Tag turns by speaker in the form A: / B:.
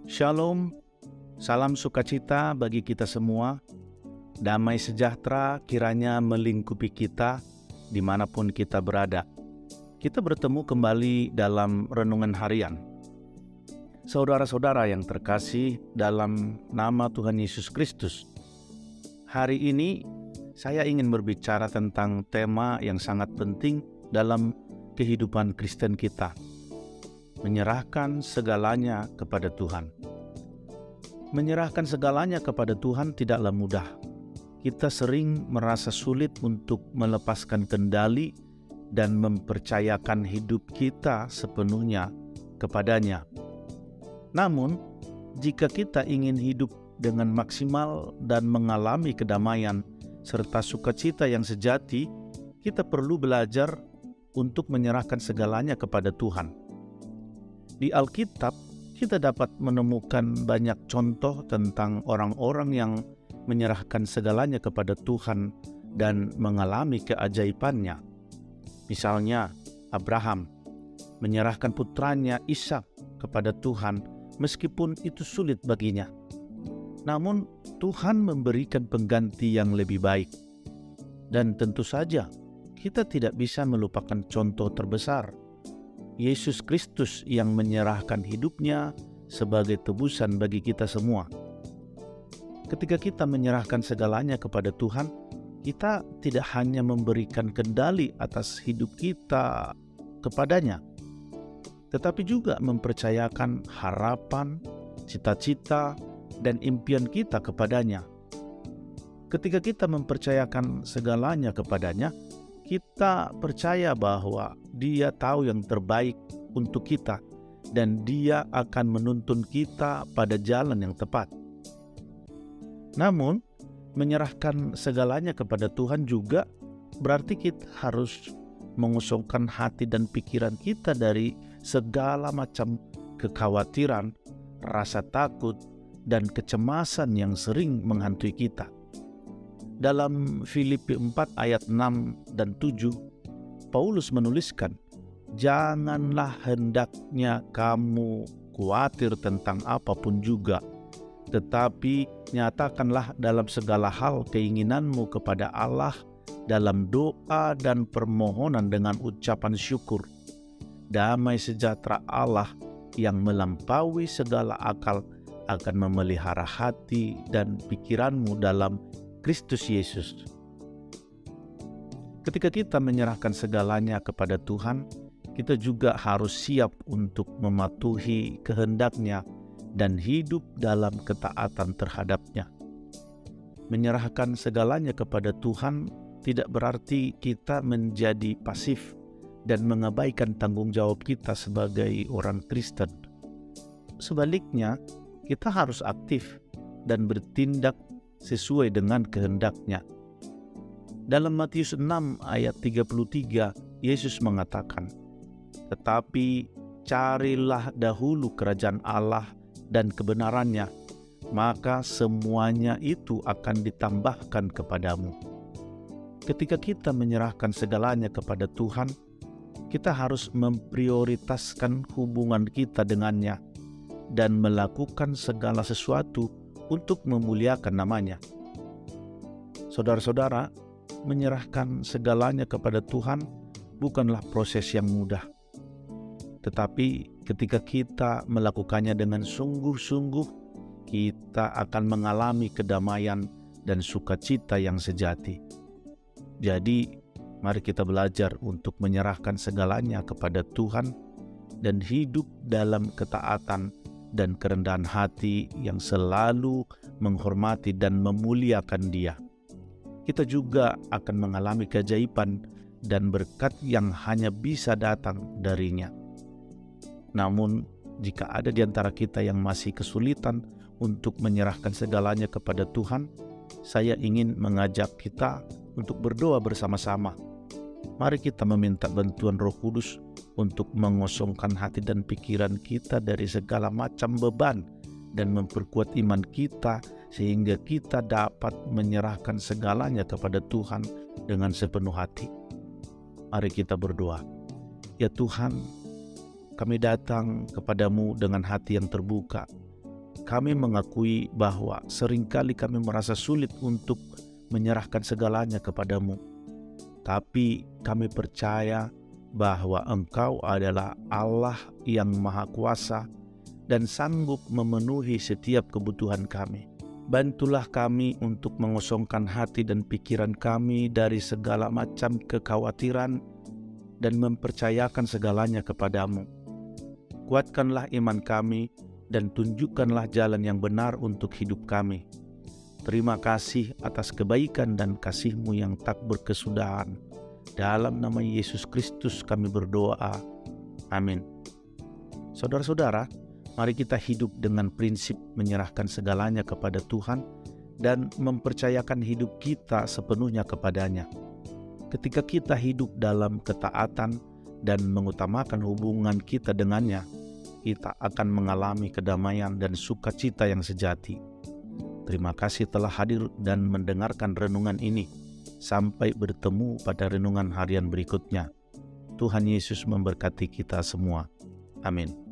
A: Shalom, salam sukacita bagi kita semua. Damai sejahtera kiranya melingkupi kita dimanapun kita berada. Kita bertemu kembali dalam renungan harian. Saudara-saudara yang terkasih dalam nama Tuhan Yesus Kristus, hari ini saya ingin berbicara tentang tema yang sangat penting dalam kehidupan Kristen kita. Menyerahkan segalanya kepada Tuhan. Menyerahkan segalanya kepada Tuhan tidaklah mudah. Kita sering merasa sulit untuk melepaskan kendali dan mempercayakan hidup kita sepenuhnya kepadanya. Namun, jika kita ingin hidup dengan maksimal dan mengalami kedamaian serta sukacita yang sejati, kita perlu belajar untuk menyerahkan segalanya kepada Tuhan. Di Alkitab, kita dapat menemukan banyak contoh tentang orang-orang yang menyerahkan segalanya kepada Tuhan dan mengalami keajaibannya. Misalnya, Abraham menyerahkan putranya Ishak kepada Tuhan meskipun itu sulit baginya. Namun, Tuhan memberikan pengganti yang lebih baik. Dan tentu saja, kita tidak bisa melupakan contoh terbesar, Yesus Kristus yang menyerahkan hidupnya sebagai tebusan bagi kita semua. Ketika kita menyerahkan segalanya kepada Tuhan, kita tidak hanya memberikan kendali atas hidup kita kepadanya, tetapi juga mempercayakan harapan, cita-cita, dan impian kita kepadanya. Ketika kita mempercayakan segalanya kepadanya, kita percaya bahwa Dia tahu yang terbaik untuk kita dan Dia akan menuntun kita pada jalan yang tepat. Namun, menyerahkan segalanya kepada Tuhan juga berarti kita harus mengosongkan hati dan pikiran kita dari segala macam kekhawatiran, rasa takut, dan kecemasan yang sering menghantui kita. Dalam Filipi 4 ayat 6 dan 7, Paulus menuliskan, "Janganlah hendaknya kamu khawatir tentang apapun juga, tetapi nyatakanlah dalam segala hal keinginanmu kepada Allah dalam doa dan permohonan dengan ucapan syukur. Damai sejahtera Allah yang melampaui segala akal akan memelihara hati dan pikiranmu dalam Kristus Yesus." Ketika kita menyerahkan segalanya kepada Tuhan, kita juga harus siap untuk mematuhi kehendak-Nya dan hidup dalam ketaatan terhadap-Nya. Menyerahkan segalanya kepada Tuhan tidak berarti kita menjadi pasif dan mengabaikan tanggung jawab kita sebagai orang Kristen. Sebaliknya, kita harus aktif dan bertindak sesuai dengan kehendak-Nya. Dalam Matius 6 ayat 33, Yesus mengatakan, "Tetapi carilah dahulu kerajaan Allah dan kebenarannya, maka semuanya itu akan ditambahkan kepadamu." Ketika kita menyerahkan segalanya kepada Tuhan, kita harus memprioritaskan hubungan kita dengannya dan melakukan segala sesuatu untuk memuliakan nama-Nya. Saudara-saudara, menyerahkan segalanya kepada Tuhan bukanlah proses yang mudah. Tetapi ketika kita melakukannya dengan sungguh-sungguh, kita akan mengalami kedamaian dan sukacita yang sejati. Jadi, mari kita belajar untuk menyerahkan segalanya kepada Tuhan dan hidup dalam ketaatan dan kerendahan hati yang selalu menghormati dan memuliakan Dia. Kita juga akan mengalami keajaiban dan berkat yang hanya bisa datang darinya. Namun, jika ada di antara kita yang masih kesulitan untuk menyerahkan segalanya kepada Tuhan, saya ingin mengajak kita untuk berdoa bersama-sama. Mari kita meminta bantuan Roh Kudus untuk mengosongkan hati dan pikiran kita dari segala macam beban dan memperkuat iman kita sehingga kita dapat menyerahkan segalanya kepada Tuhan dengan sepenuh hati. Mari kita berdoa. Ya Tuhan, kami datang kepadamu dengan hati yang terbuka, kami mengakui bahwa seringkali kami merasa sulit untuk menyerahkan segalanya kepadamu. Tapi kami percaya bahwa Engkau adalah Allah yang Maha Kuasa dan sanggup memenuhi setiap kebutuhan kami. Bantulah kami untuk mengosongkan hati dan pikiran kami dari segala macam kekhawatiran dan mempercayakan segalanya kepadamu. Kuatkanlah iman kami dan tunjukkanlah jalan yang benar untuk hidup kami. Terima kasih atas kebaikan dan kasih-Mu yang tak berkesudahan. Dalam nama Yesus Kristus kami berdoa. Amin. Saudara-saudara, mari kita hidup dengan prinsip menyerahkan segalanya kepada Tuhan dan mempercayakan hidup kita sepenuhnya kepadanya. Ketika kita hidup dalam ketaatan dan mengutamakan hubungan kita dengannya, kita akan mengalami kedamaian dan sukacita yang sejati. Terima kasih telah hadir dan mendengarkan renungan ini. Sampai bertemu pada renungan harian berikutnya. Tuhan Yesus memberkati kita semua. Amin.